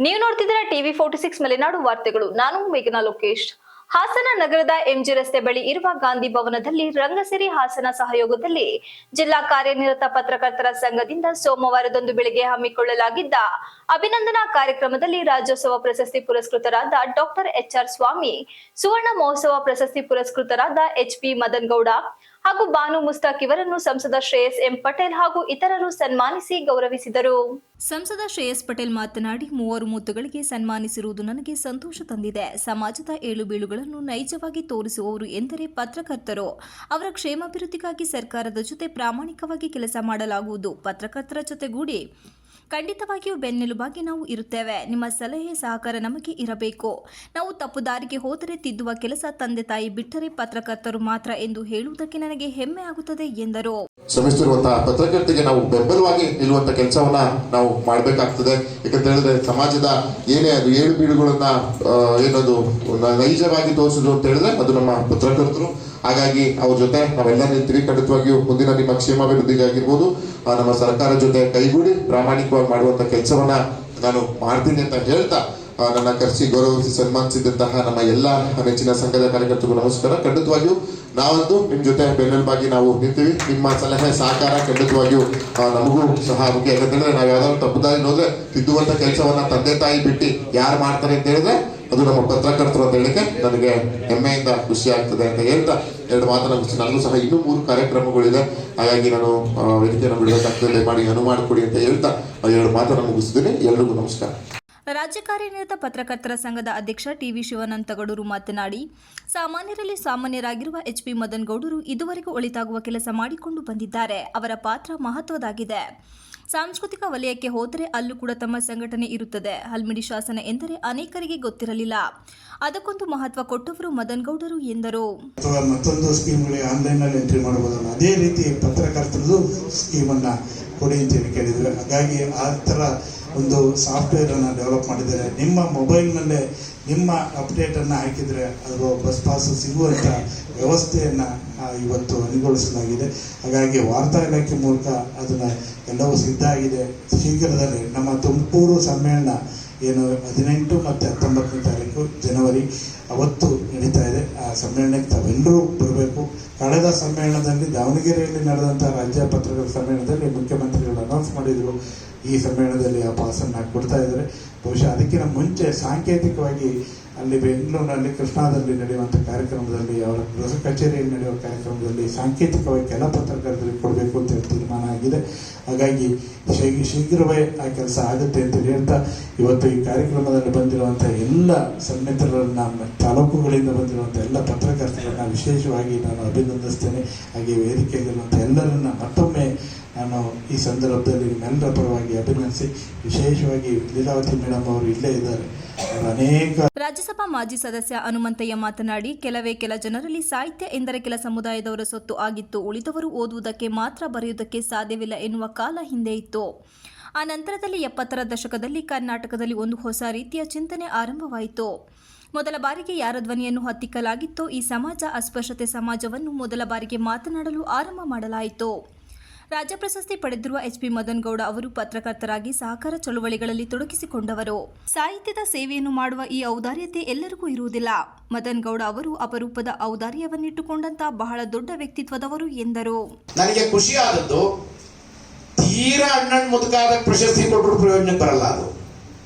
ನೀವು ನೋಡ್ತಿದ್ದೀರಾ ಟಿವಿ 46 ಮಲೆನಾಡು ವಾರ್ತೆಗಳು. ನಾನು ಮೇಘನಾ ಲೋಕೇಶ್. ಹಾಸನ ನಗರದ ಎಂಜಿ ರಸ್ತೆ ಬಳಿ ಇರುವ ಗಾಂಧಿ ಭವನದಲ್ಲಿ ರಂಗಸಿರಿ ಹಾಸನ ಸಹಯೋಗದಲ್ಲಿ ಜಿಲ್ಲಾ ಕಾರ್ಯನಿರತ ಪತ್ರಕರ್ತರ ಸಂಘದಿಂದ ಸೋಮವಾರದಂದು ಬೆಳಗ್ಗೆ ಹಮ್ಮಿಕೊಳ್ಳಲಾಗಿದ್ದ ಅಭಿನಂದನಾ ಕಾರ್ಯಕ್ರಮದಲ್ಲಿ ರಾಜ್ಯೋತ್ಸವ ಪ್ರಶಸ್ತಿ ಪುರಸ್ಕೃತರಾದ ಡಾಕ್ಟರ್ ಎಚ್ಆರ್ ಸ್ವಾಮಿ, ಸುವರ್ಣ ಮಹೋತ್ಸವ ಪ್ರಶಸ್ತಿ ಪುರಸ್ಕೃತರಾದ ಎಚ್ಪಿ ಮದನ್ಗೌಡ ಹಾಗೂ ಬಾನು ಮುಸ್ತಾಕ್ ಇವರನ್ನು ಸಂಸದ ಶ್ರೇಯಸ್ ಎಂ ಪಟೇಲ್ ಹಾಗೂ ಇತರರು ಸನ್ಮಾನಿಸಿ ಗೌರವಿಸಿದರು. ಸಂಸದ ಶ್ರೇಯಸ್ ಪಟೇಲ್ ಮಾತನಾಡಿ, ಮೂವರು ಮುತ್ತುಗಳಿಗೆ ಸನ್ಮಾನಿಸಿರುವುದು ನನಗೆ ಸಂತೋಷ ತಂದಿದೆ. ಸಮಾಜದ ಏಳುಬೀಳುಗಳನ್ನು ನೈಜವಾಗಿ ತೋರಿಸುವವರು ಎಂದರೆ ಪತ್ರಕರ್ತರು. ಅವರ ಕ್ಷೇಮಾಭಿವೃದ್ಧಿಗಾಗಿ ಸರ್ಕಾರದ ಜೊತೆ ಪ್ರಾಮಾಣಿಕವಾಗಿ ಕೆಲಸ ಮಾಡಲಾಗುವುದು. ಪತ್ರಕರ್ತರ ಜೊತೆಗೂಡಿ ಖಂಡಿತವಾಗಿಯೂ ಬೆನ್ನೆಲುಬಾಗಿ ನಾವು ಇರುತ್ತೇವೆ. ನಿಮ್ಮ ಸಲಹೆ ಸಹಕಾರ ನಮಗೆ ಇರಬೇಕು. ನಾವು ತಪ್ಪು ದಾರಿಗೆ ಹೋದರೆ ತಿದ್ದುವ ಕೆಲಸ ತಂದೆ ತಾಯಿ ಬಿಟ್ಟರೆ ಪತ್ರಕರ್ತರು ಮಾತ್ರ ಎಂದು ಹೇಳುವುದಕ್ಕೆ ನನಗೆ ಹೆಮ್ಮೆ ಆಗುತ್ತದೆ ಎಂದರು. ಶ್ರಮಿಸುತ್ತಿರುವಂತಹ ಪತ್ರಕರ್ತರಿಗೆ ನಾವು ಬೆಂಬಲವಾಗಿ ನಿಲ್ಲುವಂತ ಕೆಲಸವನ್ನ ನಾವು ಮಾಡಬೇಕಾಗ್ತದೆ. ಯಾಕಂತ ಹೇಳಿದ್ರೆ ಸಮಾಜದ ಏನೇ ಅದು ಏಳು ಬೀಳುಗಳನ್ನ ಏನದು ನೈಜವಾಗಿ ತೋರಿಸುದು ಅಂತ ಹೇಳಿದ್ರೆ ಅದು ನಮ್ಮ ಪತ್ರಕರ್ತರು. ಹಾಗಾಗಿ ಅವ್ರ ಜೊತೆ ನಾವೆಲ್ಲ ನಿಂತಿರಿ. ಖಂಡಿತವಾಗಿಯೂ ಮುಂದಿನ ನಿಮ್ಮ ಕ್ಷೇಮಾಭಿವೃದ್ಧಿಗಾಗಿರ್ಬೋದು ನಮ್ಮ ಸರ್ಕಾರ ಜೊತೆ ಕೈಗೂಡಿ ಪ್ರಾಮಾಣಿಕವಾಗಿ ಮಾಡುವಂತ ಕೆಲಸವನ್ನ ನಾನು ಮಾಡ್ತೀನಿ ಅಂತ ಹೇಳ್ತಾ ನನ್ನ ಕರೆಸಿ ಗೌರವಿಸಿ ಸನ್ಮಾನಿಸಿದಂತಹ ನಮ್ಮ ಎಲ್ಲ ನೆಚ್ಚಿನ ಸಂಘದ ಕಾರ್ಯಕರ್ತರಿಗೂ ನಮಸ್ಕಾರ. ಖಂಡಿತವಾಗಿಯೂ ನಾವಂತೂ ನಿಮ್ ಜೊತೆ ಬೆನ್ನೆಲುಬಾಗಿ ನಾವು ನಿಂತೀವಿ. ನಿಮ್ಮ ಸಲಹೆ ಸಹಕಾರ ಖಂಡಿತವಾಗಿಯೂ ನಮಗೂ ಸಹ ಮುಖ್ಯ. ಯಾಕಂತಂದ್ರೆ ನಾವು ಯಾವ್ದಾದ್ರು ತಪ್ಪುದಾರಿ ಹೋದ್ರೆ ತಿದ್ದುವಂತ ಕೆಲಸವನ್ನ ತಂದೆ ತಾಯಿ ಬಿಟ್ಟು ಯಾರು ಮಾಡ್ತಾರೆ ಅಂತ ಹೇಳಿದ್ರೆ ಅದು ನಮ್ಮ ಪತ್ರಕರ್ತರು ಅಂತ ಹೇಳಿಕ್ಕೆ ನನಗೆ ಹೆಮ್ಮೆಯಿಂದ ಖುಷಿ ಆಗ್ತದೆ ಅಂತ ಹೇಳ್ತಾ ಎರಡು ಮಾತನ್ನ ಮುಗಿಸಿ, ನನಗೂ ಸಹ ಇನ್ನೂ 3 ಕಾರ್ಯಕ್ರಮಗಳಿದೆ. ಹಾಗಾಗಿ ನಾನು ವೇದಿಕೆಯನ್ನು ಬಿಡಬೇಕಾಗ್ತದೆ, ಮಾಡಿ ಅನುವು ಮಾಡಿಕೊಡಿ ಅಂತ ಹೇಳ್ತಾ ಎರಡು ಮಾತನ್ನ ಮುಗಿಸಿದ್ದೀನಿ. ಎಲ್ರಿಗೂ ನಮಸ್ಕಾರ. ರಾಜ್ಯ ಕಾರ್ಯನಿರತ ಪತ್ರಕರ್ತರ ಸಂಘದ ಅಧ್ಯಕ್ಷ ಟಿವಿ ಶಿವಾನಂತಗೌಡರು ಮಾತನಾಡಿ, ಸಾಮಾನ್ಯರಲ್ಲಿ ಸಾಮಾನ್ಯರಾಗಿರುವ ಎಚ್ಪಿ ಮದನ್ಗೌಡರು ಇದುವರೆಗೂ ಒಳಿತಾಗುವ ಕೆಲಸ ಮಾಡಿಕೊಂಡು ಬಂದಿದ್ದಾರೆ. ಅವರ ಪಾತ್ರ ಮಹತ್ವದಾಗಿದೆ. ಸಾಂಸ್ಕೃತಿಕ ವಲಯಕ್ಕೆ ಹೋದರೆ ಅಲ್ಲೂ ಕೂಡ ತಮ್ಮ ಸಂಘಟನೆ ಇರುತ್ತದೆ. ಹಲ್ಮಿಡಿ ಶಾಸನ ಎಂದರೆ ಅನೇಕರಿಗೆ ಗೊತ್ತಿರಲಿಲ್ಲ. ಅದಕ್ಕೊಂದು ಮಹತ್ವ ಕೊಟ್ಟವರು ಮದನ್ಗೌಡರು ಎಂದರು. ಮತ್ತೊಂದು ಸ್ಕೀಮ್ಗಳಿಗೆ ಆನ್ಲೈನ್ನಲ್ಲಿ ಎಂಟ್ರಿ ಮಾಡಬಹುದಲ್ಲ, ಅದೇ ರೀತಿ ಪತ್ರಕರ್ತರದು ಸ್ಕೀಮನ್ನು ಕೊಡಿ ಅಂತೇಳಿ ಕೇಳಿದ್ರು. ಹಾಗಾಗಿ ಆ ಥರ ಒಂದು ಸಾಫ್ಟ್ವೇರ್ ಅನ್ನು ಡೆವಲಪ್ ಮಾಡಿದ್ದಾರೆ. ನಿಮ್ಮ ಮೊಬೈಲ್ನಲ್ಲೇ ನಿಮ್ಮ ಅಪ್ಡೇಟನ್ನು ಹಾಕಿದರೆ ಅದು ಬಸ್ ಪಾಸ್ ಸಿಗುವಂಥ ವ್ಯವಸ್ಥೆಯನ್ನು ಇವತ್ತು ಅನುಗೊಳಿಸಲಾಗಿದೆ. ಹಾಗಾಗಿ ವಾರ್ತಾ ಇಲಾಖೆ ಮೂಲಕ ಅದನ್ನು ಎಲ್ಲವೂ ಸಿದ್ಧ ಆಗಿದೆ. ಶೀಘ್ರದಲ್ಲೇ ನಮ್ಮ ತುಮಕೂರು ಸಮ್ಮೇಳನ ಏನು 18 ಮತ್ತು 19ನೇ ತಾರೀಕು ಜನವರಿ ಅವತ್ತು ನಡೀತಾ ಇದೆ. ಆ ಸಮ್ಮೇಳನಕ್ಕೆ ತಾವೆಲ್ಲರೂ ಬರಬೇಕು. ಕಳೆದ ಸಮ್ಮೇಳನದಲ್ಲಿ ದಾವಣಗೆರೆಯಲ್ಲಿ ನಡೆದಂಥ ರಾಜ್ಯ ಪತ್ರಕರ್ತರ ಸಮ್ಮೇಳನದಲ್ಲಿ ಮುಖ್ಯಮಂತ್ರಿಗಳು ಅನೌನ್ಸ್ ಮಾಡಿದರು, ಈ ಸಮ್ಮೇಳನದಲ್ಲಿ ಆ ಪಾಸನ್ನು ಕೊಡ್ತಾ ಇದ್ದಾರೆ. ಬಹುಶಃ ಅದಕ್ಕಿಂತ ಮುಂಚೆ ಸಾಂಕೇತಿಕವಾಗಿ ಅಲ್ಲಿ ಬೆಂಗಳೂರಿನಲ್ಲಿ ಕೃಷ್ಣಾದಲ್ಲಿ ನಡೆಯುವಂಥ ಕಾರ್ಯಕ್ರಮದಲ್ಲಿ, ಅವರ ಗೃಹ ಕಚೇರಿಯಲ್ಲಿ ನಡೆಯುವ ಕಾರ್ಯಕ್ರಮದಲ್ಲಿ ಸಾಂಕೇತಿಕವಾಗಿ ಕೆಲ ಪತ್ರಕರ್ತರಿಗೆ ಕೊಡಬೇಕು ಅಂತ ತೀರ್ಮಾನ ಆಗಿದೆ. ಹಾಗಾಗಿ ಶೀಘ್ರವೇ ಆ ಕೆಲಸ ಆಗುತ್ತೆ ಅಂತ ಹೇಳ್ತಾ ಇವತ್ತು ಈ ಕಾರ್ಯಕ್ರಮದಲ್ಲಿ ಬಂದಿರುವಂಥ ಎಲ್ಲ ಸನ್ಮಿತ್ರರನ್ನ, ತಾಲೂಕುಗಳಿಂದ ಬಂದಿರುವಂಥ ಎಲ್ಲ ಪತ್ರಕರ್ತರನ್ನ ವಿಶೇಷವಾಗಿ ನಾನು ಅಭಿನಂದಿಸ್ತೇನೆ. ಹಾಗೆ ವೇದಿಕೆಯಲ್ಲಿರುವಂಥ ಎಲ್ಲರನ್ನ ಮತ್ತೊಮ್ಮೆ ನಾನು ಈ ಸಂದರ್ಭದಲ್ಲಿ ನಿಮ್ಮೆಲ್ಲರ ಪರವಾಗಿ ಅಭಿನಂದಿಸಿ, ವಿಶೇಷವಾಗಿ ಲೀಲಾವತಿ ಮೇಡಮ್ ಅವರು ಇಲ್ಲೇ ಇದ್ದಾರೆ. ರಾಜ್ಯಸಭಾ ಮಾಜಿ ಸದಸ್ಯ ಹನುಮಂತಯ್ಯ ಮಾತನಾಡಿ, ಕೆಲ ಜನರಲ್ಲಿ ಸಾಹಿತ್ಯ ಎಂದರೆ ಕೆಲ ಸಮುದಾಯದವರ ಸೊತ್ತು ಆಗಿತ್ತು. ಉಳಿದವರು ಓದುವುದಕ್ಕೆ ಮಾತ್ರ, ಬರೆಯುವುದಕ್ಕೆ ಸಾಧ್ಯವಿಲ್ಲ ಎನ್ನುವ ಕಾಲ ಹಿಂದೆ ಇತ್ತು. ಆ ನಂತರದಲ್ಲಿ 70ರ ದಶಕದಲ್ಲಿ ಕರ್ನಾಟಕದಲ್ಲಿ ಒಂದು ಹೊಸ ರೀತಿಯ ಚಿಂತನೆ ಆರಂಭವಾಯಿತು. ಮೊದಲ ಬಾರಿಗೆ ಯಾರ ಧ್ವನಿಯನ್ನು ಹತ್ತಿಕ್ಕಲಾಗಿತ್ತೋ ಈ ಸಮಾಜ, ಅಸ್ಪೃಶ್ಯತೆ ಸಮಾಜವನ್ನು ಮೊದಲ ಬಾರಿಗೆ ಮಾತನಾಡಲು ಆರಂಭ ಮಾಡಲಾಯಿತು. ರಾಜ್ಯ ಪ್ರಶಸ್ತಿ ಪಡೆದಿರುವ ಎಚ್ಪಿ ಮದನ್ಗೌಡ ಅವರು ಪತ್ರಕರ್ತರಾಗಿ ಸಹಕಾರ ಚಳುವಳಿಗಳಲ್ಲಿ ತೊಡಗಿಸಿಕೊಂಡವರು. ಸಾಹಿತ್ಯದ ಸೇವೆಯನ್ನು ಮಾಡುವ ಈ ಔದಾರ್ಯತೆ ಎಲ್ಲರಿಗೂ ಇರುವುದಿಲ್ಲ. ಮದನ್ಗೌಡ ಅವರು ಅಪರೂಪದ ಔದಾರ್ಯವನ್ನಿಟ್ಟುಕೊಂಡಂತ ಬಹಳ ದೊಡ್ಡ ವ್ಯಕ್ತಿತ್ವದವರು ಎಂದರು. ನನಗೆ ಖುಷಿ ಆದದ್ದು, ತೀರಾ ಅಣ್ಣನ್ ಮುದುಕಾದ ಪ್ರಶಸ್ತಿ ಕೊಟ್ಟರು ಪ್ರಯೋಜನ ಬರಲ್ಲ. ಅದು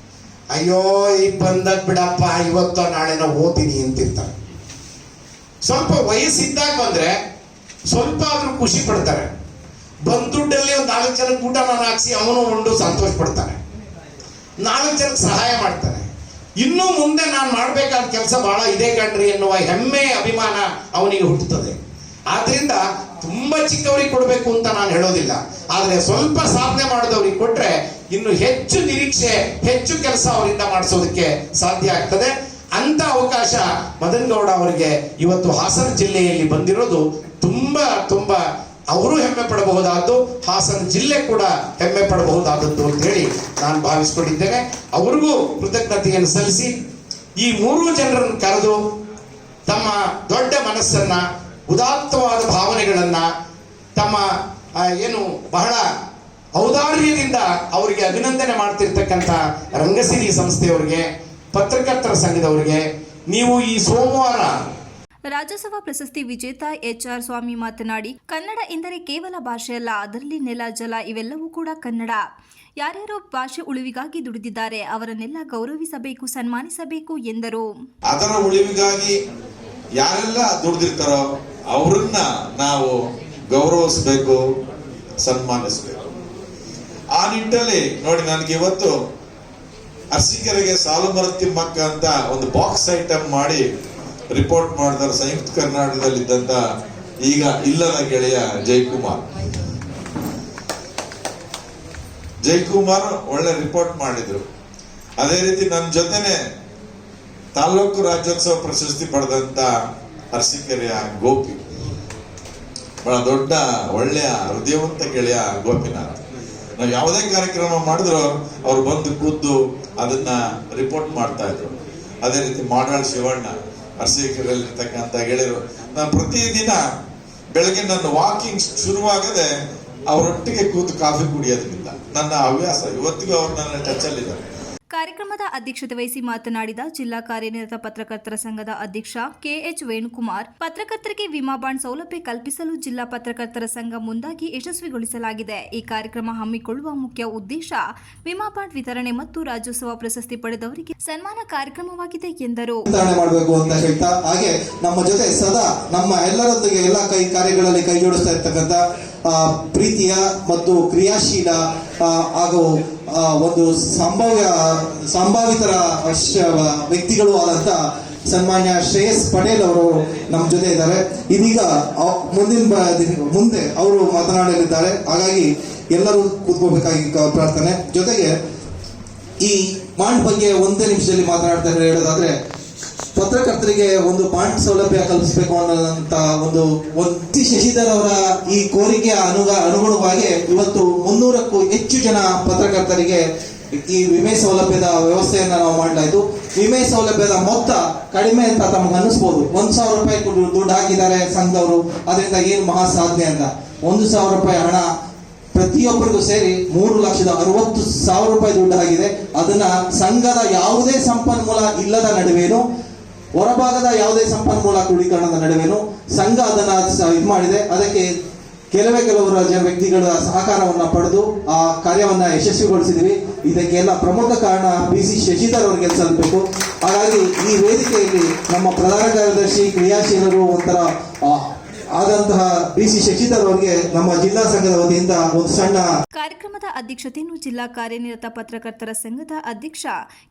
ಅಯ್ಯೋ ಈ ಬಂದದ್ ಬಿಡಪ್ಪ, ಇವತ್ತು ನಾಳೆನ ಓದ್ತೀನಿ ಅಂತಿರ್ತಾರೆ. ಸ್ವಲ್ಪ ವಯಸ್ಸಿದ್ದಾಗ ಬಂದ್ರೆ ಸ್ವಲ್ಪ ಆದ್ರೂ ಖುಷಿ ಪಡ್ತಾರೆ. ಬಂದುಡ್ಡಲ್ಲಿ ಒಂದು 4 ಜನಕ್ಕೆ ಊಟ ಹಾಕ್ಸಿ ಅವನು ಉಂಡು ಸಂತೋಷ ಪಡ್ತಾನೆ, 4 ಜನಕ್ಕೆ ಸಹಾಯ ಮಾಡ್ತಾನೆ. ಇನ್ನೂ ಮುಂದೆ ನಾನು ಮಾಡ್ಬೇಕಾದ ಕೆಲಸ ಬಹಳ ಇದೆ ಕಣ್ರಿ ಎನ್ನುವ ಹೆಮ್ಮೆ, ಅಭಿಮಾನ ಅವನಿಗೆ ಹುಟ್ಟುತ್ತದೆ. ಆದ್ರಿಂದ ತುಂಬಾ ಚಿಕ್ಕವರಿಗೆ ಕೊಡಬೇಕು ಅಂತ ನಾನು ಹೇಳೋದಿಲ್ಲ, ಆದ್ರೆ ಸ್ವಲ್ಪ ಸಾಧನೆ ಮಾಡಿದವ್ರಿಗೆ ಕೊಟ್ರೆ ಇನ್ನು ಹೆಚ್ಚು ನಿರೀಕ್ಷೆ, ಹೆಚ್ಚು ಕೆಲಸ ಅವರಿಂದ ಮಾಡಿಸೋದಕ್ಕೆ ಸಾಧ್ಯ ಆಗ್ತದೆ. ಅಂತ ಅವಕಾಶ ಮದನ್ಗೌಡ ಅವರಿಗೆ ಇವತ್ತು ಹಾಸನ ಜಿಲ್ಲೆಯಲ್ಲಿ ಬಂದಿರೋದು ತುಂಬಾ ಅವರು ಹೆಮ್ಮೆ ಪಡಬಹುದಾದ್ದು, ಹಾಸನ ಜಿಲ್ಲೆ ಕೂಡ ಹೆಮ್ಮೆ ಪಡಬಹುದಾದದ್ದು ಅಂತ ಹೇಳಿ ನಾನು ಭಾವಿಸಿಕೊಂಡಿದ್ದೇನೆ. ಅವರಿಗೂ ಕೃತಜ್ಞತೆಯನ್ನು ಸಲ್ಲಿಸಿ, ಈ 3 ಜನರನ್ನು ಕರೆದು ತಮ್ಮ ದೊಡ್ಡ ಮನಸ್ಸನ್ನ, ಉದಾತ್ತವಾದ ಭಾವನೆಗಳನ್ನ, ತಮ್ಮ ಏನು ಬಹಳ ಔದಾರ್ಯದಿಂದ ಅವರಿಗೆ ಅಭಿನಂದನೆ ಮಾಡ್ತಿರ್ತಕ್ಕಂಥ ರಂಗಸಿರಿ ಸಂಸ್ಥೆಯವರಿಗೆ, ಪತ್ರಕರ್ತರ ಸಂಘದವರಿಗೆ ನೀವು ಈ ಸೋಮವಾರ ರಾಜ್ಯೋತ್ಸವ ಪ್ರಶಸ್ತಿ ವಿಜೇತ HR ಸ್ವಾಮಿ ಮಾತನಾಡಿ, ಕನ್ನಡ ಎಂದರೆ ಕೇವಲ ಭಾಷೆಯಲ್ಲ, ಅದರಲ್ಲಿ ನೆಲ, ಜಲ ಇವೆಲ್ಲವೂ ಕೂಡ ಕನ್ನಡ. ಯಾರ್ಯಾರೋ ಭಾಷೆ ಉಳಿವಿಗಾಗಿ ದುಡಿದಿದ್ದಾರೆ, ಅವರನ್ನೆಲ್ಲ ಗೌರವಿಸಬೇಕು, ಸನ್ಮಾನಿಸಬೇಕು ಎಂದರು. ಅದರ ಉಳಿವಿಗಾಗಿ ಯಾರೆಲ್ಲ ದುಡಿದಿರ್ತಾರೋ ಅವರನ್ನ ನಾವು ಗೌರವಿಸಬೇಕು, ಸನ್ಮಾನಿಸಬೇಕು. ಆ ನಿಟ್ಟಿನಲ್ಲಿ ನೋಡಿ, ನನಗೆ ಇವತ್ತು ಅರಸೀಕೆರೆಗೆ ಸಾಲುಮರದ ತಿಮ್ಮಕ್ಕ ಅಂತ ಒಂದು ಬಾಕ್ಸ್ ಐಟಮ್ ಮಾಡಿ ರಿಪೋರ್ಟ್ ಮಾಡಿದಾರೆ. ಸಂಯುಕ್ತ ಕರ್ನಾಟಕದಲ್ಲಿದ್ದಂತ ಈಗ ಇಲ್ಲದ ಗೆಳೆಯ ಜಯಕುಮಾರ್ ಒಳ್ಳೆ ರಿಪೋರ್ಟ್ ಮಾಡಿದ್ರು. ಅದೇ ರೀತಿ ನನ್ನ ಜೊತೆನೆ ತಾಲೂಕು ರಾಜ್ಯೋತ್ಸವ ಪ್ರಶಸ್ತಿ ಪಡೆದಂತ ಅರಸೀಕೆರೆಯ ಗೋಪಿ, ಬಹಳ ದೊಡ್ಡ ಒಳ್ಳೆಯ ಹೃದಯವಂತ ಗೆಳೆಯ ಗೋಪಿನಾಥ್. ನಾವು ಯಾವುದೇ ಕಾರ್ಯಕ್ರಮ ಮಾಡಿದ್ರು ಅವ್ರು ಬಂದು ಕೂತು ಅದನ್ನ ರಿಪೋರ್ಟ್ ಮಾಡ್ತಾ ಇದ್ರು. ಅದೇ ರೀತಿ ಮಾಡಾಳ್ ಶಿವಣ್ಣ, ಅರಸೀಕೆರೆಯಲ್ಲಿರ್ತಕ್ಕಂಥ ಗೆಳೆಯರು. ನಾನು ಪ್ರತಿದಿನ ಬೆಳಗ್ಗೆ ನನ್ನ ವಾಕಿಂಗ್ ಶುರುವಾಗದೆ ಅವರೊಟ್ಟಿಗೆ ಕೂತು ಕಾಫಿ ಕುಡಿಯೋದ್ರಿಂದ ನನ್ನ ಹವ್ಯಾಸ. ಇವತ್ತಿಗೂ ಅವ್ರು ನನ್ನ ಟಚ್ ಅಲ್ಲಿದ್ದಾರೆ. ಕಾರ್ಯಕ್ರಮದ ಅಧ್ಯಕ್ಷತೆ ವಹಿಸಿ ಮಾತನಾಡಿದ ಜಿಲ್ಲಾ ಕಾರ್ಯನಿರತ ಪತ್ರಕರ್ತರ ಸಂಘದ ಅಧ್ಯಕ್ಷ KH ವೇಣುಕುಮಾರ್, ಪತ್ರಕರ್ತರಿಗೆ ವಿಮಾ ಬಾಂಡ್ ಸೌಲಭ್ಯ ಕಲ್ಪಿಸಲು ಜಿಲ್ಲಾ ಪತ್ರಕರ್ತರ ಸಂಘ ಮುಂದಾಗಿ ಯಶಸ್ವಿಗೊಳಿಸಲಾಗಿದೆ. ಈ ಕಾರ್ಯಕ್ರಮ ಹಮ್ಮಿಕೊಳ್ಳುವ ಮುಖ್ಯ ಉದ್ದೇಶ ವಿಮಾ ಬಾಂಡ್ ವಿತರಣೆ ಮತ್ತು ರಾಜ್ಯೋತ್ಸವ ಪ್ರಶಸ್ತಿ ಪಡೆದವರಿಗೆ ಸನ್ಮಾನ ಕಾರ್ಯಕ್ರಮವಾಗಿದೆ ಎಂದರು. ಮಾಡಬೇಕು ಅಂತ ಹೇಳ್ತಾ, ಹಾಗೆ ನಮ್ಮ ಜೊತೆ ಸದಾ ನಮ್ಮ ಎಲ್ಲರೊಂದಿಗೆ ಎಲ್ಲ ಕಾರ್ಯಗಳಲ್ಲಿ ಕೈ ಜೋಡಿಸ್ತಾ ಇರ್ತಕ್ಕಂಥ ಪ್ರೀತಿಯ ಮತ್ತು ಕ್ರಿಯಾಶೀಲ ಹಾಗೂ ಒಂದು ಸಂಭಾವಿತರ ವ್ಯಕ್ತಿಗಳು ಆದಂತ ಸನ್ಮಾನ್ಯ ಶ್ರೇಯಸ್ ಪಟೇಲ್ ಅವರು ನಮ್ಮ ಜೊತೆ ಇದ್ದಾರೆ. ಇದೀಗ ಮುಂದೆ ಅವರು ಮಾತನಾಡಲಿದ್ದಾರೆ. ಹಾಗಾಗಿ ಎಲ್ಲರೂ ಕೂತ್ಕೋಬೇಕಾಗಿ ಪ್ರಾರ್ಥನೆ. ಜೊತೆಗೆ ಈ ಬಾಂಡ್ ಬಗ್ಗೆ ಒಂದೇ ನಿಮಿಷದಲ್ಲಿ ಮಾತನಾಡ್ತಾರೆ. ಹೇಳೋದಾದ್ರೆ, ಪತ್ರಕರ್ತರಿಗೆ ಒಂದು ಬಾಂಡ್ ಸೌಲಭ್ಯ ಕಲ್ಪಿಸಬೇಕು ಅನ್ನೋದಂತ ಒಂದು ಟಿ ಶಶಿಧರ್ ಅವರ ಈ ಕೋರಿಕೆಯ ಅನುಗುಣವಾಗಿ ಇವತ್ತು 300ಕ್ಕೂ ಹೆಚ್ಚು ಜನ ಪತ್ರಕರ್ತರಿಗೆ ಈ ವಿಮೆ ಸೌಲಭ್ಯದ ವ್ಯವಸ್ಥೆಯನ್ನ ನಾವು ಮಾಡಲಾಯಿತು. ವಿಮೆ ಸೌಲಭ್ಯದ ಮೊತ್ತ ಕಡಿಮೆ ಅಂತ ತಮಗೆ ಅನ್ನಿಸ್ಬೋದು. 1,000 ರೂಪಾಯಿ ದುಡ್ಡು ಹಾಕಿದ್ದಾರೆ ಸಂಘದವರು, ಅದರಿಂದ ಏನು ಮಹಾ ಸಾಧನೆ ಅಂತ. 1,000 ರೂಪಾಯಿ ಹಣ ಪ್ರತಿಯೊಬ್ಬರಿಗೂ ಸೇರಿ 3,60,000 ರೂಪಾಯಿ ದುಡ್ಡು ಆಗಿದೆ. ಅದನ್ನ ಸಂಘದ ಯಾವುದೇ ಸಂಪನ್ಮೂಲ ಇಲ್ಲದ ನಡುವೆನು, ಹೊರಭಾಗದ ಯಾವುದೇ ಸಂಪನ್ಮೂಲ ಕ್ರೋಢೀಕರಣದ ನಡುವೆನು ಸಂಘ ಅದನ್ನ ಇದು ಮಾಡಿದೆ. ಅದಕ್ಕೆ ಕೆಲವರ ವ್ಯಕ್ತಿಗಳ ಸಹಕಾರವನ್ನ ಪಡೆದು ಆ ಕಾರ್ಯವನ್ನ ಯಶಸ್ವಿಗೊಳಿಸಿದ್ವಿ. ಇದಕ್ಕೆಲ್ಲ ಪ್ರಮುಖ ಕಾರಣ BC ಶಶಿಧರ್ ಅವರಿಗೆ ಸಲ್ಲಬೇಕು. ಹಾಗಾಗಿ ಈ ವೇದಿಕೆಯಲ್ಲಿ ನಮ್ಮ ಪ್ರಧಾನ ಕಾರ್ಯದರ್ಶಿ ಕ್ರಿಯಾಶೀಲರು ಒಂಥರ ಆದಂತಹ BC ಶಶಿಧರ್ ಅವರಿಗೆ ನಮ್ಮ ಜಿಲ್ಲಾ ಸಂಘದ ವತಿಯಿಂದ ಒಂದು ಸಣ್ಣ ಕಾರ್ಯಕ್ರಮದ ಅಧ್ಯಕ್ಷತೆಯನ್ನು ಜಿಲ್ಲಾ ಕಾರ್ಯನಿರತ ಪತ್ರಕರ್ತರ ಸಂಘದ ಅಧ್ಯಕ್ಷ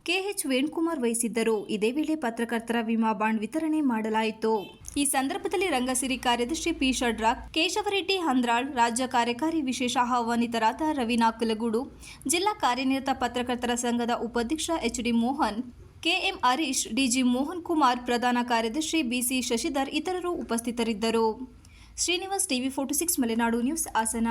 KH ವೇಣುಕುಮಾರ್ ವಹಿಸಿದ್ದರು. ಇದೇ ವೇಳೆ ಪತ್ರಕರ್ತರ ವಿಮಾ ಬಾಂಡ್ ವಿತರಣೆ ಮಾಡಲಾಯಿತು. ಈ ಸಂದರ್ಭದಲ್ಲಿ ರಂಗಸಿರಿ ಕಾರ್ಯದರ್ಶಿ P ಷಡ್ರಾಕ್, ಕೇಶವರೆಡ್ಡಿ ಹಂದ್ರಾಳ್, ರಾಜ್ಯ ಕಾರ್ಯಕಾರಿ ವಿಶೇಷ ಆಹ್ವಾನಿತರಾದ ರವೀನಾ ಕುಲಗೂಡು, ಜಿಲ್ಲಾ ಕಾರ್ಯನಿರತ ಪತ್ರಕರ್ತರ ಸಂಘದ ಉಪಾಧ್ಯಕ್ಷ HD Mohan, KM Harish, DG Mohan Kumar, ಪ್ರಧಾನ ಕಾರ್ಯದರ್ಶಿ BC ಶಶಿಧರ್ ಇತರರು ಉಪಸ್ಥಿತರಿದ್ದರು. Srinivas, TV46 Malenadu news, Hassan.